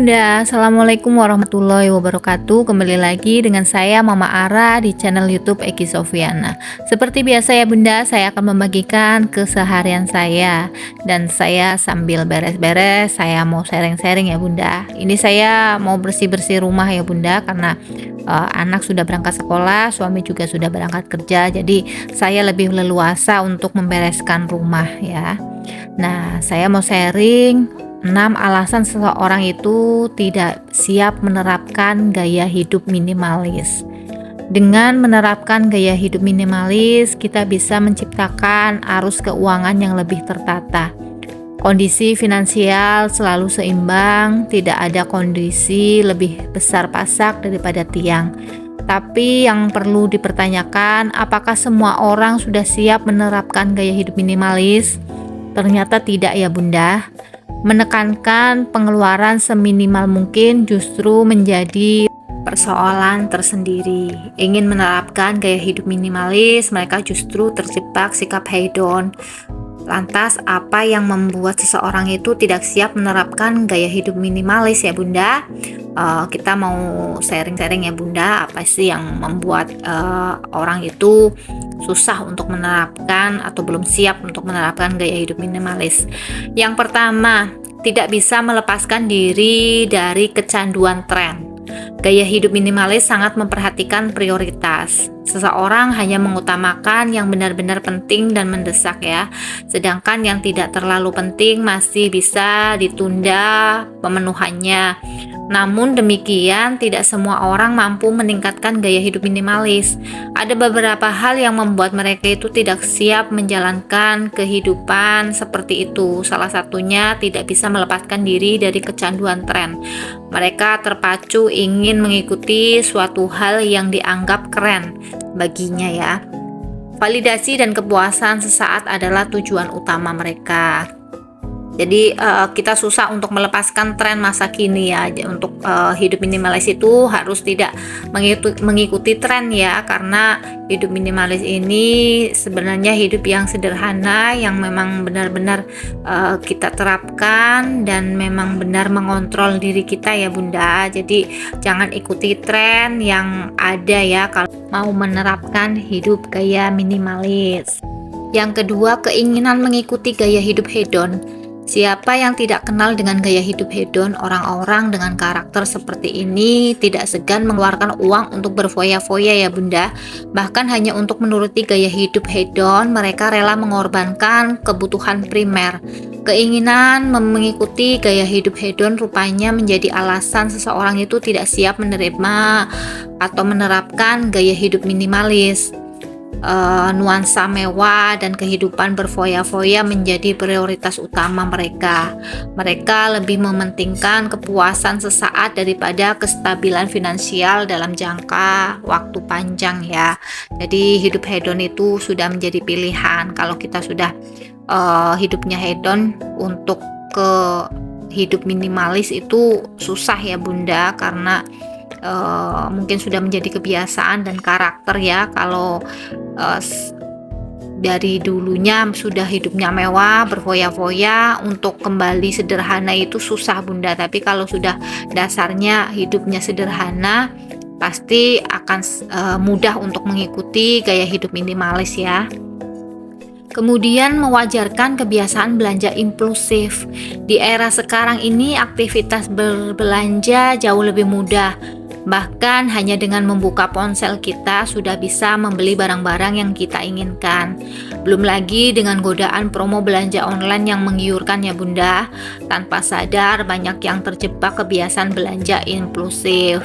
Bunda, Assalamualaikum warahmatullahi wabarakatuh. Kembali lagi dengan saya Mama Ara di channel YouTube Eki Sofiana. Seperti biasa ya Bunda, saya akan membagikan keseharian saya. Dan saya sambil beres-beres, saya mau sharing-sharing ya Bunda. Ini saya mau bersih-bersih rumah ya Bunda, karena anak sudah berangkat sekolah, suami juga sudah berangkat kerja. Jadi saya lebih leluasa untuk membereskan rumah ya. Nah, saya mau sharing 6 alasan seseorang itu tidak siap menerapkan gaya hidup minimalis. Dengan menerapkan gaya hidup minimalis, kita bisa menciptakan arus keuangan yang lebih tertata. Kondisi finansial selalu seimbang, tidak ada kondisi lebih besar pasak daripada tiang. Tapi yang perlu dipertanyakan, apakah semua orang sudah siap menerapkan gaya hidup minimalis? Ternyata tidak ya Bunda. Menekankan pengeluaran seminimal mungkin justru menjadi persoalan tersendiri. Ingin menerapkan gaya hidup minimalis, mereka justru terjebak sikap hedon. Lantas apa yang membuat seseorang itu tidak siap menerapkan gaya hidup minimalis ya Bunda? Kita mau sharing-sharing ya Bunda, apa sih yang membuat orang itu susah untuk menerapkan atau belum siap untuk menerapkan gaya hidup minimalis. Yang pertama, tidak bisa melepaskan diri dari kecanduan tren. Gaya hidup minimalis sangat memperhatikan prioritas. Seseorang hanya mengutamakan yang benar-benar penting dan mendesak ya. Sedangkan yang tidak terlalu penting masih bisa ditunda pemenuhannya. Namun demikian, tidak semua orang mampu meningkatkan gaya hidup minimalis. Ada beberapa hal yang membuat mereka itu tidak siap menjalankan kehidupan seperti itu. Salah satunya tidak bisa melepaskan diri dari kecanduan tren. Mereka terpacu ingin mengikuti suatu hal yang dianggap keren baginya ya. Validasi dan kepuasan sesaat adalah tujuan utama mereka. Jadi kita susah untuk melepaskan tren masa kini ya. Untuk hidup minimalis itu harus tidak mengikuti tren ya, karena hidup minimalis ini sebenarnya hidup yang sederhana, yang memang benar-benar kita terapkan dan memang benar mengontrol diri kita ya Bunda. Jadi jangan ikuti tren yang ada ya kalau mau menerapkan hidup gaya minimalis. Yang kedua, keinginan mengikuti gaya hidup hedon. Siapa yang tidak kenal dengan gaya hidup hedon? Orang-orang dengan karakter seperti ini tidak segan mengeluarkan uang untuk berfoya-foya ya Bunda. Bahkan hanya untuk menuruti gaya hidup hedon, mereka rela mengorbankan kebutuhan primer. Keinginan mengikuti gaya hidup hedon rupanya menjadi alasan seseorang itu tidak siap menerima atau menerapkan gaya hidup minimalis. Nuansa mewah dan kehidupan berfoya-foya menjadi prioritas utama mereka. Mereka lebih mementingkan kepuasan sesaat daripada kestabilan finansial dalam jangka waktu panjang ya. Jadi hidup hedon itu sudah menjadi pilihan. Kalau kita sudah hidupnya hedon, untuk ke hidup minimalis itu susah ya Bunda, karena mungkin sudah menjadi kebiasaan dan karakter ya. Kalau dari dulunya sudah hidupnya mewah, berfoya-foya, untuk kembali sederhana itu susah Bunda. Tapi kalau sudah dasarnya hidupnya sederhana, pasti akan mudah untuk mengikuti gaya hidup minimalis ya. Kemudian mewajarkan kebiasaan belanja impulsif. Di era sekarang ini aktivitas berbelanja jauh lebih mudah. Bahkan hanya dengan membuka ponsel kita sudah bisa membeli barang-barang yang kita inginkan. Belum lagi dengan godaan promo belanja online yang menggiurkan ya Bunda. Tanpa sadar banyak yang terjebak kebiasaan belanja impulsif.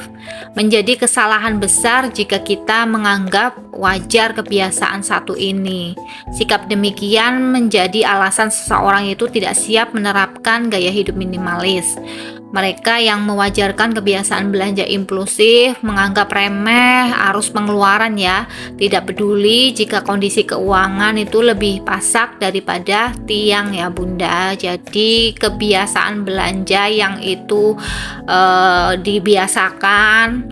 Menjadi kesalahan besar jika kita menganggap wajar kebiasaan satu ini. Sikap demikian menjadi alasan seseorang itu tidak siap menerapkan gaya hidup minimalis. Mereka yang mewajarkan kebiasaan belanja impulsif menganggap remeh arus pengeluaran ya, tidak peduli jika kondisi keuangan itu lebih pasak daripada tiang ya Bunda. Jadi kebiasaan belanja yang itu dibiasakan,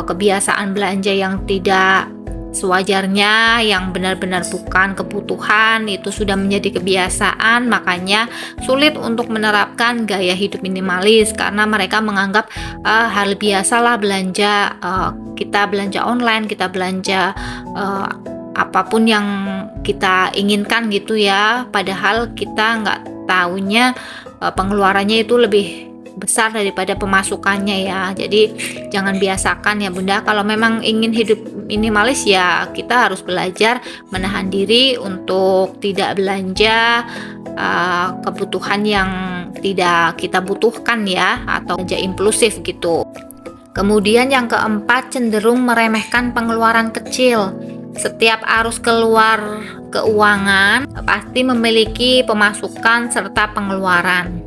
kebiasaan belanja yang tidak sewajarnya, yang benar-benar bukan kebutuhan itu sudah menjadi kebiasaan, makanya sulit untuk menerapkan gaya hidup minimalis karena mereka menganggap hal biasalah belanja, kita belanja online, kita belanja apapun yang kita inginkan gitu ya, padahal kita nggak taunya pengeluarannya itu lebih besar daripada pemasukannya ya. Jadi jangan biasakan ya Bunda, kalau memang ingin hidup minimalis ya kita harus belajar menahan diri untuk tidak belanja kebutuhan yang tidak kita butuhkan ya, atau belanja impulsif gitu. Kemudian yang keempat, cenderung meremehkan pengeluaran kecil. Setiap arus keluar keuangan pasti memiliki pemasukan serta pengeluaran.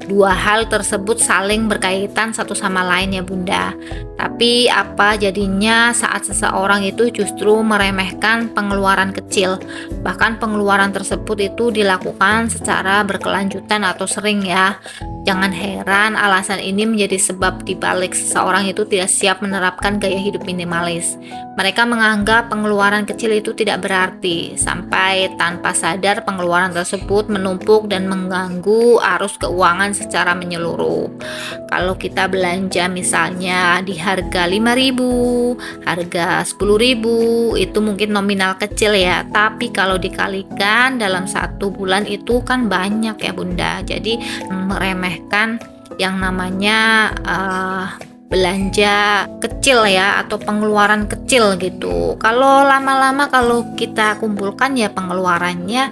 Dua hal tersebut saling berkaitan satu sama lain ya Bunda. Tapi apa jadinya saat seseorang itu justru meremehkan pengeluaran kecil? Bahkan pengeluaran tersebut itu dilakukan secara berkelanjutan atau sering ya. Jangan heran alasan ini menjadi sebab dibalik seseorang itu tidak siap menerapkan gaya hidup minimalis. Mereka menganggap pengeluaran kecil itu tidak berarti, sampai tanpa sadar pengeluaran tersebut menumpuk dan mengganggu arus keuangan secara menyeluruh. Kalau kita belanja misalnya di harga 5.000, harga 10.000, itu mungkin nominal kecil ya, tapi kalau dikalikan dalam satu bulan itu kan banyak ya Bunda. Jadi meremehkan yang namanya belanja kecil ya, atau pengeluaran kecil gitu. Kalau lama-lama kalau kita kumpulkan ya pengeluarannya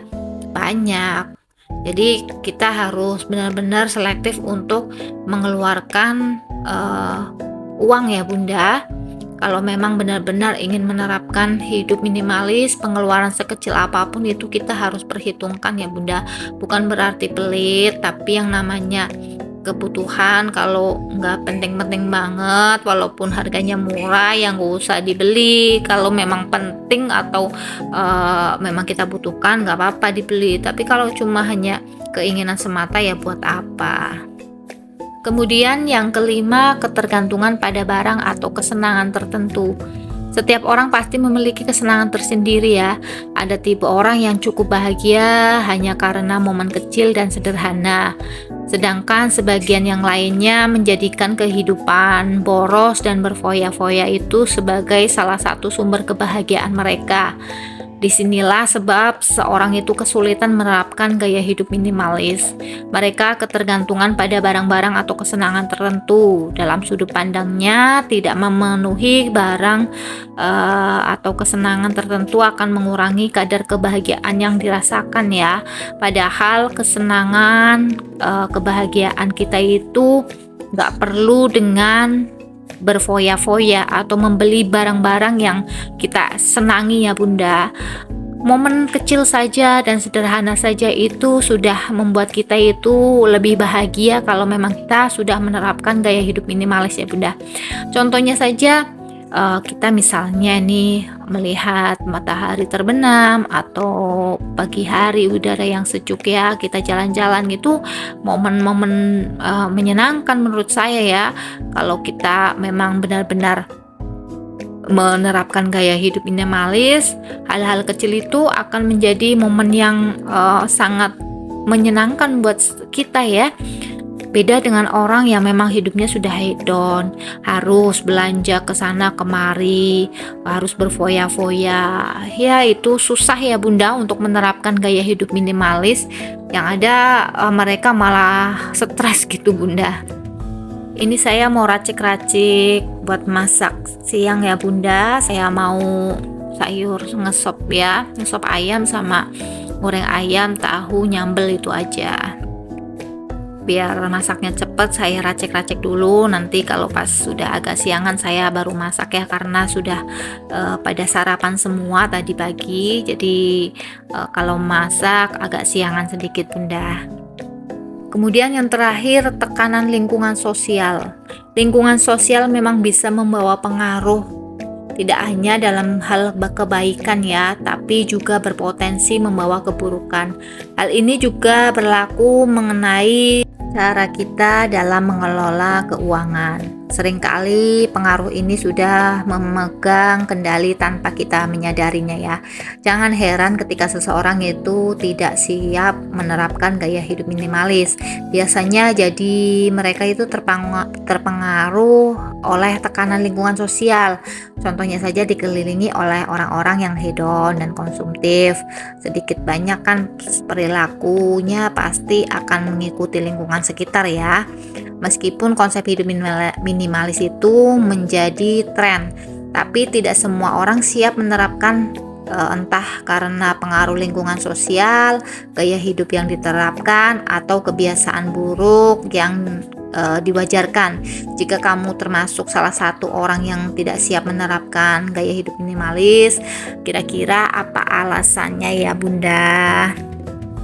banyak. Jadi kita harus benar-benar selektif untuk mengeluarkan uang ya Bunda. Kalau memang benar-benar ingin menerapkan hidup minimalis, pengeluaran sekecil apapun itu kita harus perhitungkan ya Bunda. Bukan berarti pelit, tapi yang namanya kebutuhan kalau nggak penting-penting banget, walaupun harganya murah, yang nggak usah dibeli. Kalau memang penting atau memang kita butuhkan, nggak apa-apa dibeli. Tapi kalau cuma hanya keinginan semata ya buat apa? Kemudian yang kelima, ketergantungan pada barang atau kesenangan tertentu. Setiap orang pasti memiliki kesenangan tersendiri ya. Ada tipe orang yang cukup bahagia hanya karena momen kecil dan sederhana. Sedangkan sebagian yang lainnya menjadikan kehidupan boros dan berfoya-foya itu sebagai salah satu sumber kebahagiaan mereka. Disinilah sebab seorang itu kesulitan menerapkan gaya hidup minimalis. Mereka ketergantungan pada barang-barang atau kesenangan tertentu. Dalam sudut pandangnya, tidak memenuhi barang atau kesenangan tertentu akan mengurangi kadar kebahagiaan yang dirasakan ya. Padahal kesenangan, kebahagiaan kita itu nggak perlu dengan berfoya-foya atau membeli barang-barang yang kita senangi ya Bunda. Momen kecil saja dan sederhana saja itu sudah membuat kita itu lebih bahagia kalau memang kita sudah menerapkan gaya hidup minimalis ya Bunda. Contohnya saja, kita misalnya nih melihat matahari terbenam atau pagi hari udara yang sejuk ya, kita jalan-jalan gitu, momen-momen menyenangkan menurut saya ya. Kalau kita memang benar-benar menerapkan gaya hidup minimalis, hal-hal kecil itu akan menjadi momen yang sangat menyenangkan buat kita ya. Beda dengan orang yang memang hidupnya sudah hedon, harus belanja ke sana kemari, harus berfoya-foya. Ya itu susah ya Bunda untuk menerapkan gaya hidup minimalis. Yang ada mereka malah stres gitu Bunda. Ini saya mau racik-racik buat masak siang ya Bunda. Saya mau sayur ngesop ya, ngesop ayam sama goreng ayam, tahu, nyambel itu aja. Biar masaknya cepet, saya racik-racik dulu. Nanti kalau pas sudah agak siangan saya baru masak ya, karena sudah pada sarapan semua tadi pagi. Jadi kalau masak agak siangan sedikit Bunda. Kemudian yang terakhir, tekanan lingkungan sosial. Lingkungan sosial memang bisa membawa pengaruh tidak hanya dalam hal kebaikan ya, tapi juga berpotensi membawa keburukan. Hal ini juga berlaku mengenai cara kita dalam mengelola keuangan. Seringkali pengaruh ini sudah memegang kendali tanpa kita menyadarinya ya. Jangan heran ketika seseorang itu tidak siap menerapkan gaya hidup minimalis. Biasanya jadi mereka itu terpengaruh oleh tekanan lingkungan sosial. Contohnya saja dikelilingi oleh orang-orang yang hedon dan konsumtif. Sedikit banyak kan perilakunya pasti akan mengikuti lingkungan sekitar ya. Meskipun konsep hidup minimalis itu menjadi tren, tapi tidak semua orang siap menerapkan, entah karena pengaruh lingkungan sosial, gaya hidup yang diterapkan, atau kebiasaan buruk yang diwajarkan. Jika kamu termasuk salah satu orang yang tidak siap menerapkan gaya hidup minimalis, kira-kira apa alasannya ya Bunda?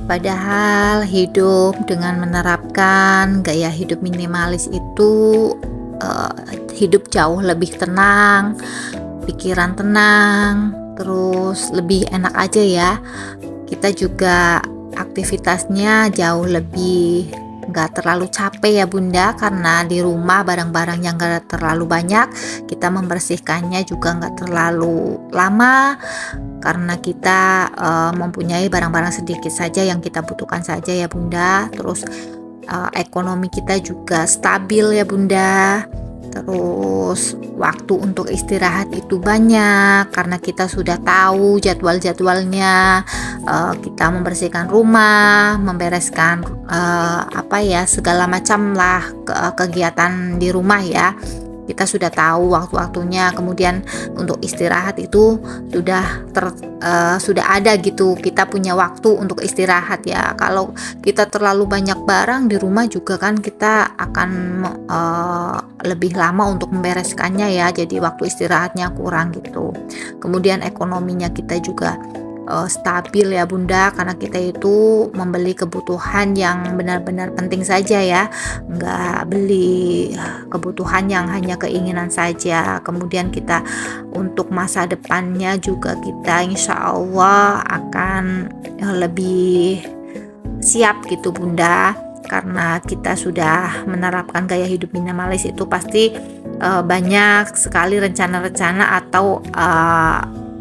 Padahal hidup dengan menerapkan gaya hidup minimalis itu hidup jauh lebih tenang, pikiran tenang, terus lebih enak aja ya. Kita juga aktivitasnya jauh lebih nggak terlalu capek ya Bunda, karena di rumah barang-barang yang nggak terlalu banyak, kita membersihkannya juga nggak terlalu lama karena kita mempunyai barang-barang sedikit saja yang kita butuhkan saja ya Bunda. Terus ekonomi kita juga stabil ya Bunda. Terus waktu untuk istirahat itu banyak karena kita sudah tahu jadwal-jadwalnya. Kita membersihkan rumah, membereskan segala macam lah kegiatan di rumah ya. Kita sudah tahu waktu-waktunya, kemudian untuk istirahat itu sudah ada gitu. Kita punya waktu untuk istirahat ya. Kalau kita terlalu banyak barang di rumah juga kan kita akan lebih lama untuk membereskannya ya. Jadi waktu istirahatnya kurang gitu. Kemudian ekonominya kita juga stabil ya Bunda, karena kita itu membeli kebutuhan yang benar-benar penting saja ya, nggak beli kebutuhan yang hanya keinginan saja. Kemudian kita untuk masa depannya juga kita insya Allah akan lebih siap gitu Bunda, karena kita sudah menerapkan gaya hidup minimalis. Itu pasti banyak sekali rencana-rencana atau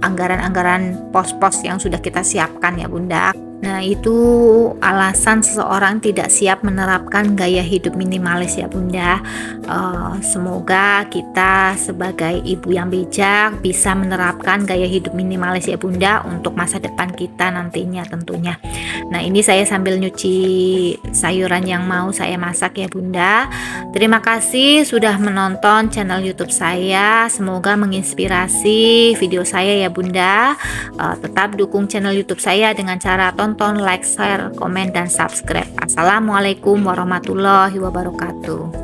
anggaran-anggaran pos-pos yang sudah kita siapkan ya Bunda. Nah, itu alasan seseorang tidak siap menerapkan gaya hidup minimalis ya Bunda. Semoga kita sebagai ibu yang bijak bisa menerapkan gaya hidup minimalis ya Bunda untuk masa depan kita nantinya tentunya. Nah, ini saya sambil nyuci sayuran yang mau saya masak ya Bunda. Terima kasih sudah menonton channel YouTube saya. Semoga menginspirasi video saya ya Bunda. Tetap dukung channel YouTube saya dengan cara tonton, like, share, komen, dan subscribe. Assalamualaikum warahmatullahi wabarakatuh.